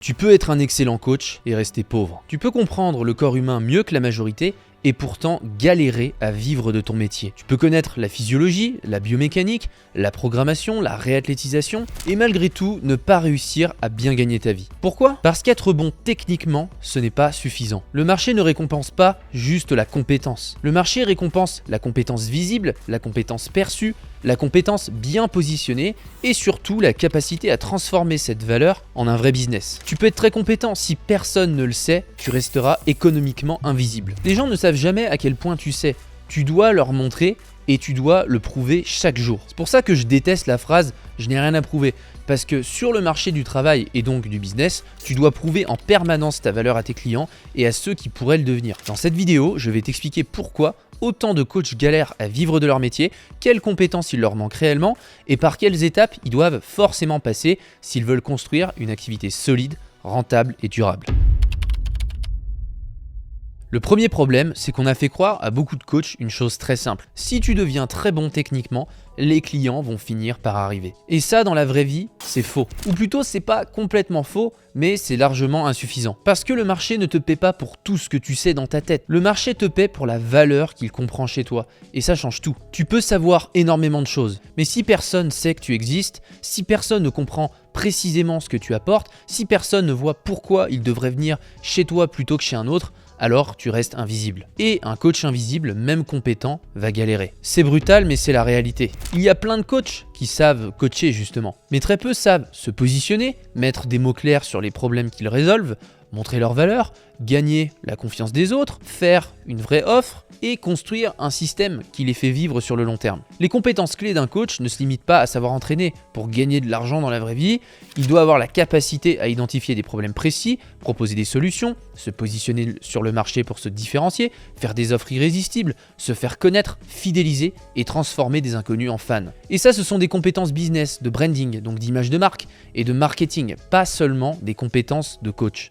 Tu peux être un excellent coach et rester pauvre. Tu peux comprendre le corps humain mieux que la majorité et pourtant galérer à vivre de ton métier. Tu peux connaître la physiologie, la biomécanique, la programmation, la réathlétisation et malgré tout ne pas réussir à bien gagner ta vie. Pourquoi ? Parce qu'être bon techniquement, ce n'est pas suffisant. Le marché ne récompense pas juste la compétence. Le marché récompense la compétence visible, la compétence perçue, la compétence bien positionnée et surtout la capacité à transformer cette valeur en un vrai business. Tu peux être très compétent, si personne ne le sait, tu resteras économiquement invisible. Les gens ne savent jamais à quel point tu sais. Tu dois leur montrer et tu dois le prouver chaque jour. C'est pour ça que je déteste la phrase « je n'ai rien à prouver ». Parce que sur le marché du travail et donc du business, tu dois prouver en permanence ta valeur à tes clients et à ceux qui pourraient le devenir. Dans cette vidéo, je vais t'expliquer pourquoi autant de coachs galèrent à vivre de leur métier, quelles compétences il leur manque réellement et par quelles étapes ils doivent forcément passer s'ils veulent construire une activité solide, rentable et durable. Le premier problème, c'est qu'on a fait croire à beaucoup de coachs une chose très simple. Si tu deviens très bon techniquement, les clients vont finir par arriver. Et ça, dans la vraie vie, c'est faux. Ou plutôt, c'est pas complètement faux, mais c'est largement insuffisant. Parce que le marché ne te paie pas pour tout ce que tu sais dans ta tête. Le marché te paie pour la valeur qu'il comprend chez toi. Et ça change tout. Tu peux savoir énormément de choses, mais si personne sait que tu existes, si personne ne comprend précisément ce que tu apportes, si personne ne voit pourquoi il devrait venir chez toi plutôt que chez un autre, alors tu restes invisible. Et un coach invisible, même compétent, va galérer. C'est brutal, mais c'est la réalité. Il y a plein de coachs qui savent coacher justement, mais très peu savent se positionner, mettre des mots clairs sur les problèmes qu'ils résolvent, montrer leur valeur, gagner la confiance des autres, faire une vraie offre et construire un système qui les fait vivre sur le long terme. Les compétences clés d'un coach ne se limitent pas à savoir entraîner pour gagner de l'argent dans la vraie vie. Il doit avoir la capacité à identifier des problèmes précis, proposer des solutions, se positionner sur le marché pour se différencier, faire des offres irrésistibles, se faire connaître, fidéliser et transformer des inconnus en fans. Et ça, ce sont des compétences business, de branding, donc d'image de marque et de marketing, pas seulement des compétences de coach.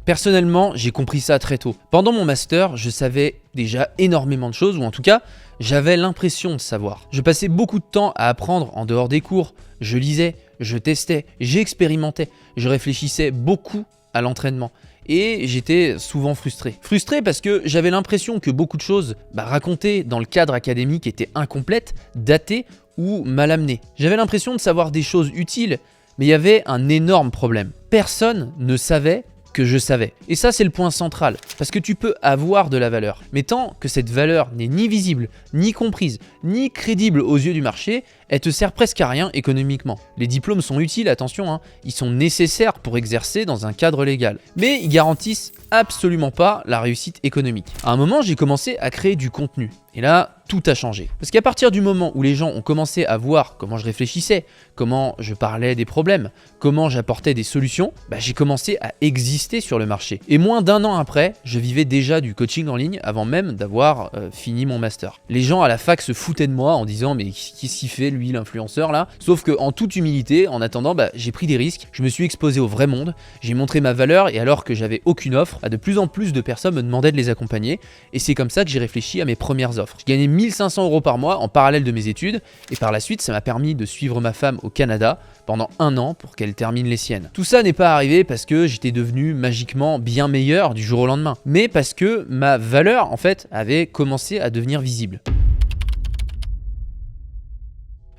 Personnellement, j'ai compris ça très tôt. Pendant mon master, je savais déjà énormément de choses, ou en tout cas, j'avais l'impression de savoir. Je passais beaucoup de temps à apprendre en dehors des cours. Je lisais, je testais, j'expérimentais, je réfléchissais beaucoup à l'entraînement. Et j'étais souvent frustré. Frustré parce que j'avais l'impression que beaucoup de choses racontées dans le cadre académique étaient incomplètes, datées ou mal amenées. J'avais l'impression de savoir des choses utiles, mais il y avait un énorme problème. Personne ne savait que je savais. Et ça, c'est le point central, parce que tu peux avoir de la valeur, mais tant que cette valeur n'est ni visible, ni comprise, ni crédible aux yeux du marché, elle te sert presque à rien économiquement. Les diplômes sont utiles, attention, ils sont nécessaires pour exercer dans un cadre légal, mais ils garantissent absolument pas la réussite économique. À un moment, j'ai commencé à créer du contenu, et là, tout a changé. Parce qu'à partir du moment où les gens ont commencé à voir comment je réfléchissais, comment je parlais des problèmes, comment j'apportais des solutions, j'ai commencé à exister sur le marché. Et moins d'1 an après, je vivais déjà du coaching en ligne avant même d'avoir fini mon master. Les gens à la fac se foutaient de moi en disant « mais qu'est-ce qu'il fait lui l'influenceur là ?» Sauf que en toute humilité, en attendant, j'ai pris des risques, je me suis exposé au vrai monde, j'ai montré ma valeur et alors que j'avais aucune offre, de plus en plus de personnes me demandaient de les accompagner et c'est comme ça que j'ai réfléchi à mes premières offres. Je gagnais 1 500 € par mois en parallèle de mes études et par la suite ça m'a permis de suivre ma femme au Canada pendant 1 an pour qu'elle termine les siennes. Tout ça n'est pas arrivé parce que j'étais devenu magiquement bien meilleur du jour au lendemain, mais parce que ma valeur en fait avait commencé à devenir visible.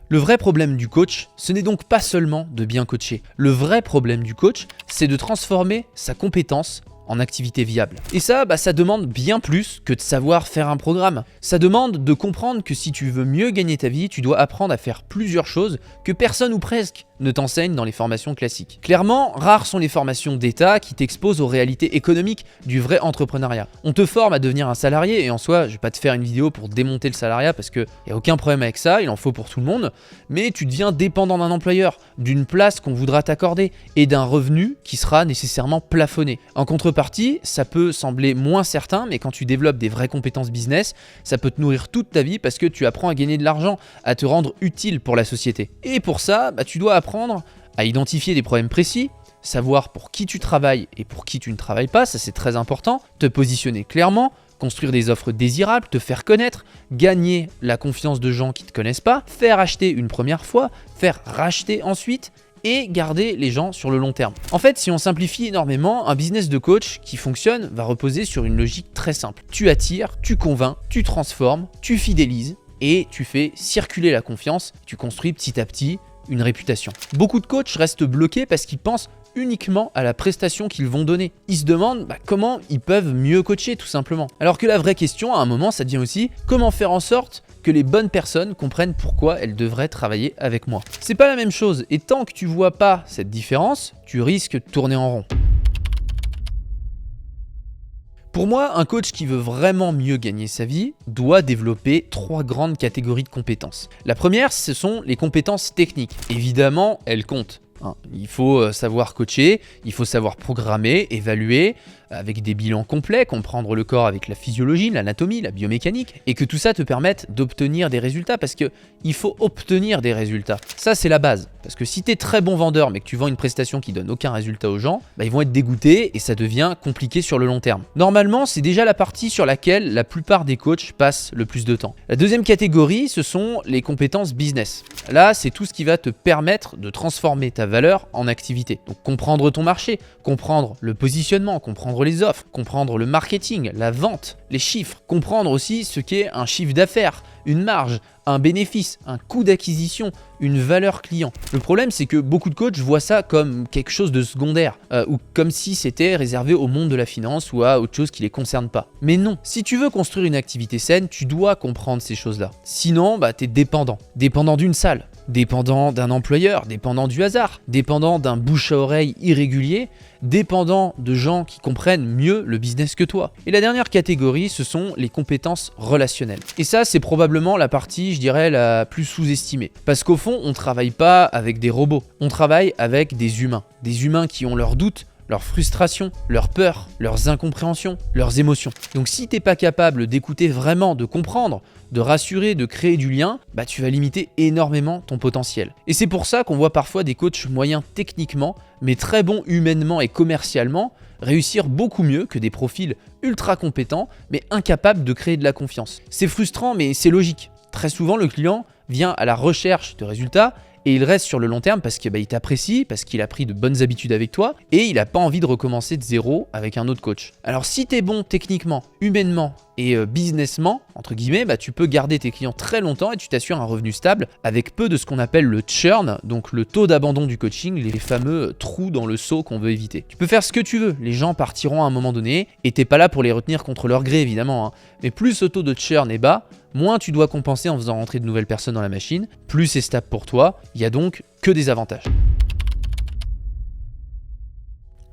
Le vrai problème du coach, ce n'est donc pas seulement de bien coacher. Le vrai problème du coach, c'est de transformer sa compétence en activité viable. Et ça, ça demande bien plus que de savoir faire un programme. Ça demande de comprendre que si tu veux mieux gagner ta vie, tu dois apprendre à faire plusieurs choses que personne ou presque ne t'enseigne dans les formations classiques. Clairement, rares sont les formations d'État qui t'exposent aux réalités économiques du vrai entrepreneuriat. On te forme à devenir un salarié et en soi, je vais pas te faire une vidéo pour démonter le salariat parce qu'il n'y a aucun problème avec ça, il en faut pour tout le monde, mais tu deviens dépendant d'un employeur, d'une place qu'on voudra t'accorder et d'un revenu qui sera nécessairement plafonné. En contrepartie, ça peut sembler moins certain, mais quand tu développes des vraies compétences business, ça peut te nourrir toute ta vie parce que tu apprends à gagner de l'argent, à te rendre utile pour la société. Et pour ça, tu dois apprendre à identifier des problèmes précis, savoir pour qui tu travailles et pour qui tu ne travailles pas, ça c'est très important, te positionner clairement, construire des offres désirables, te faire connaître, gagner la confiance de gens qui ne te connaissent pas, faire acheter une première fois, faire racheter ensuite et garder les gens sur le long terme. En fait, si on simplifie énormément, un business de coach qui fonctionne va reposer sur une logique très simple. Tu attires, tu convaincs, tu transformes, tu fidélises et tu fais circuler la confiance, tu construis petit à petit une réputation. Beaucoup de coachs restent bloqués parce qu'ils pensent uniquement à la prestation qu'ils vont donner. Ils se demandent comment ils peuvent mieux coacher tout simplement. Alors que la vraie question à un moment ça devient aussi comment faire en sorte que les bonnes personnes comprennent pourquoi elles devraient travailler avec moi. C'est pas la même chose et tant que tu vois pas cette différence, tu risques de tourner en rond. Pour moi, un coach qui veut vraiment mieux gagner sa vie doit développer 3 grandes catégories de compétences. La première, ce sont les compétences techniques. Évidemment, elles comptent. Il faut savoir coacher, il faut savoir programmer, évaluer, avec des bilans complets, comprendre le corps avec la physiologie, l'anatomie, la biomécanique, et que tout ça te permette d'obtenir des résultats, parce qu'il faut obtenir des résultats. Ça, c'est la base. Parce que si tu es très bon vendeur, mais que tu vends une prestation qui donne aucun résultat aux gens, ils vont être dégoûtés et ça devient compliqué sur le long terme. Normalement, c'est déjà la partie sur laquelle la plupart des coachs passent le plus de temps. La deuxième catégorie, ce sont les compétences business. Là, c'est tout ce qui va te permettre de transformer ta valeur en activité. Donc comprendre ton marché, comprendre le positionnement, comprendre les offres, comprendre le marketing, la vente, les chiffres, comprendre aussi ce qu'est un chiffre d'affaires, une marge, un bénéfice, un coût d'acquisition, une valeur client. Le problème, c'est que beaucoup de coachs voient ça comme quelque chose de secondaire ou comme si c'était réservé au monde de la finance ou à autre chose qui les concerne pas. Mais non, si tu veux construire une activité saine, tu dois comprendre ces choses-là. Sinon, tu es dépendant. Dépendant d'une salle, dépendant d'un employeur, dépendant du hasard, dépendant d'un bouche à oreille irrégulier, dépendant de gens qui comprennent mieux le business que toi. Et la dernière catégorie, ce sont les compétences relationnelles. Et ça, c'est probablement la partie, je dirais, la plus sous-estimée. Parce qu'au fond, on ne travaille pas avec des robots, on travaille avec des humains. Des humains qui ont leurs doutes, leurs frustrations, leurs peurs, leurs incompréhensions, leurs émotions. Donc si t'es pas capable d'écouter vraiment, de comprendre, de rassurer, de créer du lien, tu vas limiter énormément ton potentiel. Et c'est pour ça qu'on voit parfois des coachs moyens techniquement, mais très bons humainement et commercialement, réussir beaucoup mieux que des profils ultra compétents, mais incapables de créer de la confiance. C'est frustrant, mais c'est logique. Très souvent, le client vient à la recherche de résultats et il reste sur le long terme parce qu'il t'apprécie, parce qu'il a pris de bonnes habitudes avec toi et il n'a pas envie de recommencer de zéro avec un autre coach. Alors si tu es bon techniquement, humainement et businessment, entre guillemets, tu peux garder tes clients très longtemps et tu t'assures un revenu stable avec peu de ce qu'on appelle le churn, donc le taux d'abandon du coaching, les fameux trous dans le seau qu'on veut éviter. Tu peux faire ce que tu veux, les gens partiront à un moment donné et t'es pas là pour les retenir contre leur gré évidemment, mais plus ce taux de churn est bas, moins tu dois compenser en faisant rentrer de nouvelles personnes dans la machine, plus c'est stable pour toi, il y a donc que des avantages.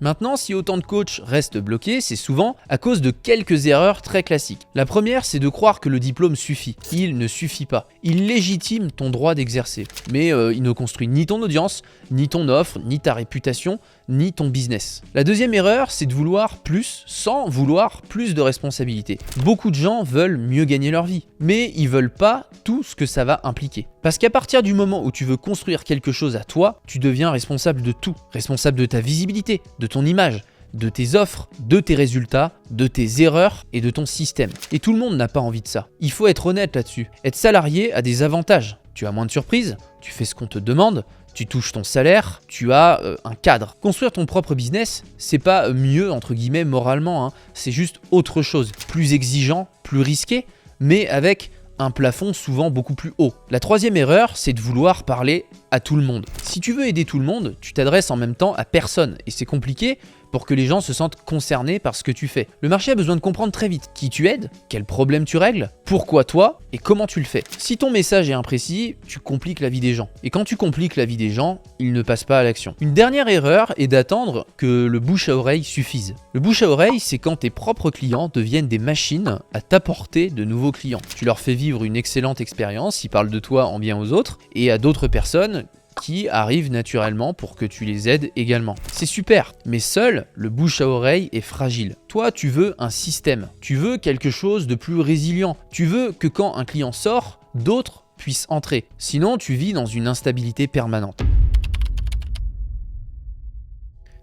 Maintenant, si autant de coachs restent bloqués, c'est souvent à cause de quelques erreurs très classiques. La première, c'est de croire que le diplôme suffit. Il ne suffit pas. Il légitime ton droit d'exercer, mais il ne construit ni ton audience, ni ton offre, ni ta réputation, ni ton business. La deuxième erreur, c'est de vouloir plus sans vouloir plus de responsabilités. Beaucoup de gens veulent mieux gagner leur vie, mais ils veulent pas tout ce que ça va impliquer. Parce qu'à partir du moment où tu veux construire quelque chose à toi, tu deviens responsable de tout. Responsable de ta visibilité, de ton image, de tes offres, de tes résultats, de tes erreurs et de ton système. Et tout le monde n'a pas envie de ça. Il faut être honnête là-dessus. Être salarié a des avantages. Tu as moins de surprises, tu fais ce qu'on te demande, tu touches ton salaire, tu as un cadre. Construire ton propre business, c'est pas mieux entre guillemets moralement, c'est juste autre chose. Plus exigeant, plus risqué, mais avec un plafond souvent beaucoup plus haut. La troisième erreur, c'est de vouloir parler à tout le monde. Si tu veux aider tout le monde, tu t'adresses en même temps à personne et c'est compliqué pour que les gens se sentent concernés par ce que tu fais. Le marché a besoin de comprendre très vite qui tu aides, quel problème tu règles, pourquoi toi et comment tu le fais. Si ton message est imprécis, tu compliques la vie des gens. Et quand tu compliques la vie des gens, ils ne passent pas à l'action. Une dernière erreur est d'attendre que le bouche à oreille suffise. Le bouche à oreille, c'est quand tes propres clients deviennent des machines à t'apporter de nouveaux clients. Tu leur fais vivre une excellente expérience, ils parlent de toi en bien aux autres et à d'autres personnes qui arrivent naturellement pour que tu les aides également. C'est super, mais seul, le bouche à oreille est fragile. Toi, tu veux un système, tu veux quelque chose de plus résilient, tu veux que quand un client sort, d'autres puissent entrer. Sinon, tu vis dans une instabilité permanente.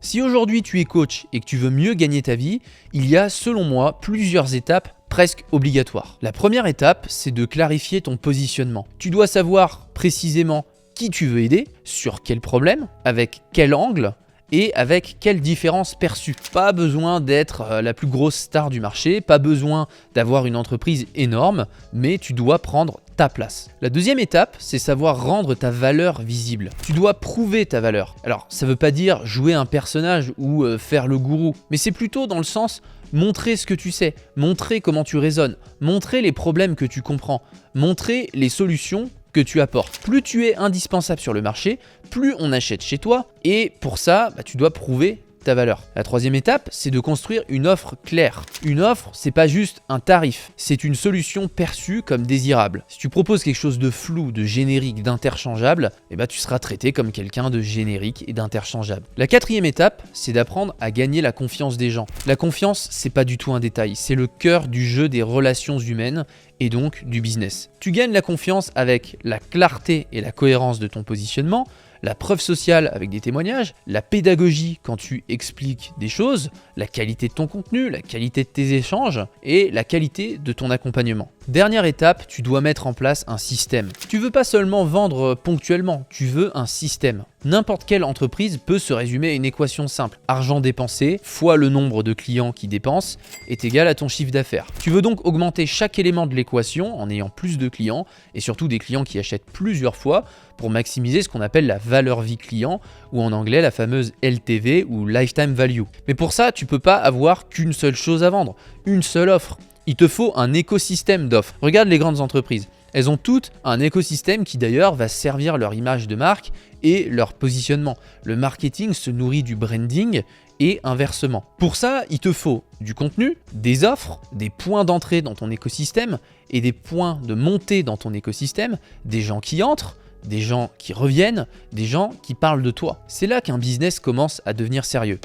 Si aujourd'hui tu es coach et que tu veux mieux gagner ta vie, il y a selon moi plusieurs étapes presque obligatoires. La première étape, c'est de clarifier ton positionnement. Tu dois savoir précisément qui tu veux aider, sur quel problème, avec quel angle et avec quelle différence perçue. Pas besoin d'être la plus grosse star du marché, pas besoin d'avoir une entreprise énorme, mais tu dois prendre ta place. La deuxième étape, c'est savoir rendre ta valeur visible. Tu dois prouver ta valeur. Alors, ça veut pas dire jouer un personnage ou faire le gourou, mais c'est plutôt dans le sens montrer ce que tu sais, montrer comment tu raisonnes, montrer les problèmes que tu comprends, montrer les solutions que tu apportes. Plus tu es indispensable sur le marché, plus on achète chez toi et pour ça, tu dois prouver ta valeur. La troisième étape, c'est de construire une offre claire. Une offre, c'est pas juste un tarif, c'est une solution perçue comme désirable. Si tu proposes quelque chose de flou, de générique, d'interchangeable, tu seras traité comme quelqu'un de générique et d'interchangeable. La quatrième étape, c'est d'apprendre à gagner la confiance des gens. La confiance, c'est pas du tout un détail, c'est le cœur du jeu des relations humaines et donc du business. Tu gagnes la confiance avec la clarté et la cohérence de ton positionnement, la preuve sociale avec des témoignages, la pédagogie quand tu expliques des choses, la qualité de ton contenu, la qualité de tes échanges et la qualité de ton accompagnement. Dernière étape, tu dois mettre en place un système. Tu veux pas seulement vendre ponctuellement, tu veux un système. N'importe quelle entreprise peut se résumer à une équation simple. Argent dépensé fois le nombre de clients qui dépensent est égal à ton chiffre d'affaires. Tu veux donc augmenter chaque élément de l'équation en ayant plus de clients et surtout des clients qui achètent plusieurs fois pour maximiser ce qu'on appelle la valeur vie client ou en anglais la fameuse LTV ou Lifetime Value. Mais pour ça, tu peux pas avoir qu'une seule chose à vendre, une seule offre. Il te faut un écosystème d'offres. Regarde les grandes entreprises. Elles ont toutes un écosystème qui d'ailleurs va servir leur image de marque et leur positionnement. Le marketing se nourrit du branding et inversement. Pour ça, il te faut du contenu, des offres, des points d'entrée dans ton écosystème et des points de montée dans ton écosystème, des gens qui entrent, des gens qui reviennent, des gens qui parlent de toi. C'est là qu'un business commence à devenir sérieux.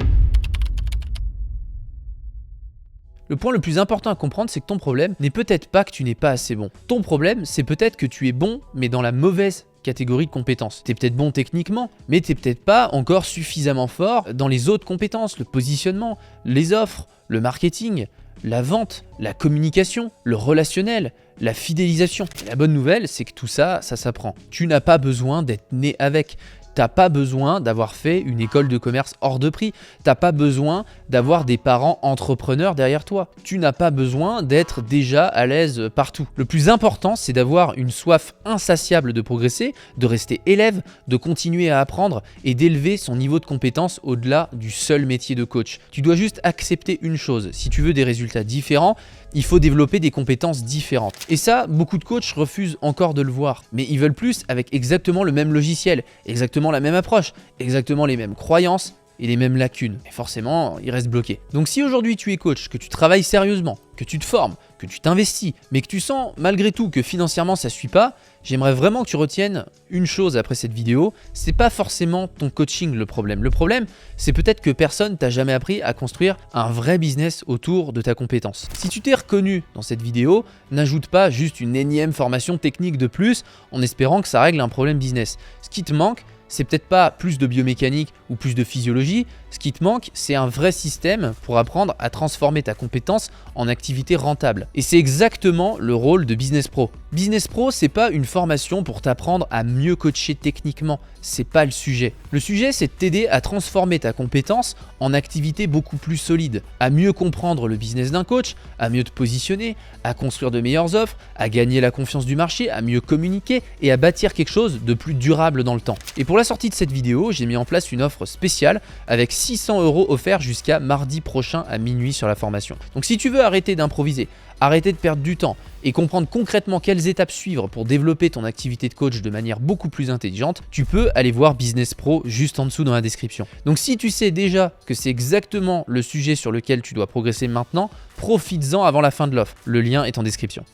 Le point le plus important à comprendre, c'est que ton problème n'est peut-être pas que tu n'es pas assez bon. Ton problème, c'est peut-être que tu es bon, mais dans la mauvaise catégorie de compétences. Tu es peut-être bon techniquement, mais tu n'es peut-être pas encore suffisamment fort dans les autres compétences, le positionnement, les offres, le marketing, la vente, la communication, le relationnel, la fidélisation. Et la bonne nouvelle, c'est que tout ça, ça s'apprend. Tu n'as pas besoin d'être né avec. T'as pas besoin d'avoir fait une école de commerce hors de prix. T'as pas besoin d'avoir des parents entrepreneurs derrière toi. Tu n'as pas besoin d'être déjà à l'aise partout. Le plus important, c'est d'avoir une soif insatiable de progresser, de rester élève, de continuer à apprendre et d'élever son niveau de compétence au-delà du seul métier de coach. Tu dois juste accepter une chose. Si tu veux des résultats différents, il faut développer des compétences différentes. Et ça, beaucoup de coachs refusent encore de le voir. Mais ils veulent plus avec exactement le même logiciel, exactement la même approche, exactement les mêmes croyances et les mêmes lacunes. Et forcément, ils restent bloqués. Donc si aujourd'hui tu es coach, que tu travailles sérieusement, que tu te formes, que tu t'investis, mais que tu sens malgré tout que financièrement ça suit pas, j'aimerais vraiment que tu retiennes une chose après cette vidéo, c'est pas forcément ton coaching le problème. Le problème, c'est peut-être que personne t'a jamais appris à construire un vrai business autour de ta compétence. Si tu t'es reconnu dans cette vidéo, n'ajoute pas juste une énième formation technique de plus en espérant que ça règle un problème business. Ce qui te manque, c'est peut-être pas plus de biomécanique ou plus de physiologie, ce qui te manque, c'est un vrai système pour apprendre à transformer ta compétence en activité rentable. Et c'est exactement le rôle de Business Pro. Business Pro, c'est pas une formation pour t'apprendre à mieux coacher techniquement, c'est pas le sujet. Le sujet, c'est de t'aider à transformer ta compétence en activité beaucoup plus solide, à mieux comprendre le business d'un coach, à mieux te positionner, à construire de meilleures offres, à gagner la confiance du marché, à mieux communiquer et à bâtir quelque chose de plus durable dans le temps. Et pour la sortie de cette vidéo, j'ai mis en place une offre spéciale avec 600 € offerts jusqu'à mardi prochain à minuit sur la formation. Donc si tu veux arrêter d'improviser, arrêter de perdre du temps et comprendre concrètement quelles étapes suivre pour développer ton activité de coach de manière beaucoup plus intelligente, tu peux aller voir Business Pro juste en dessous dans la description. Donc si tu sais déjà que c'est exactement le sujet sur lequel tu dois progresser maintenant, profites-en avant la fin de l'offre. Le lien est en description.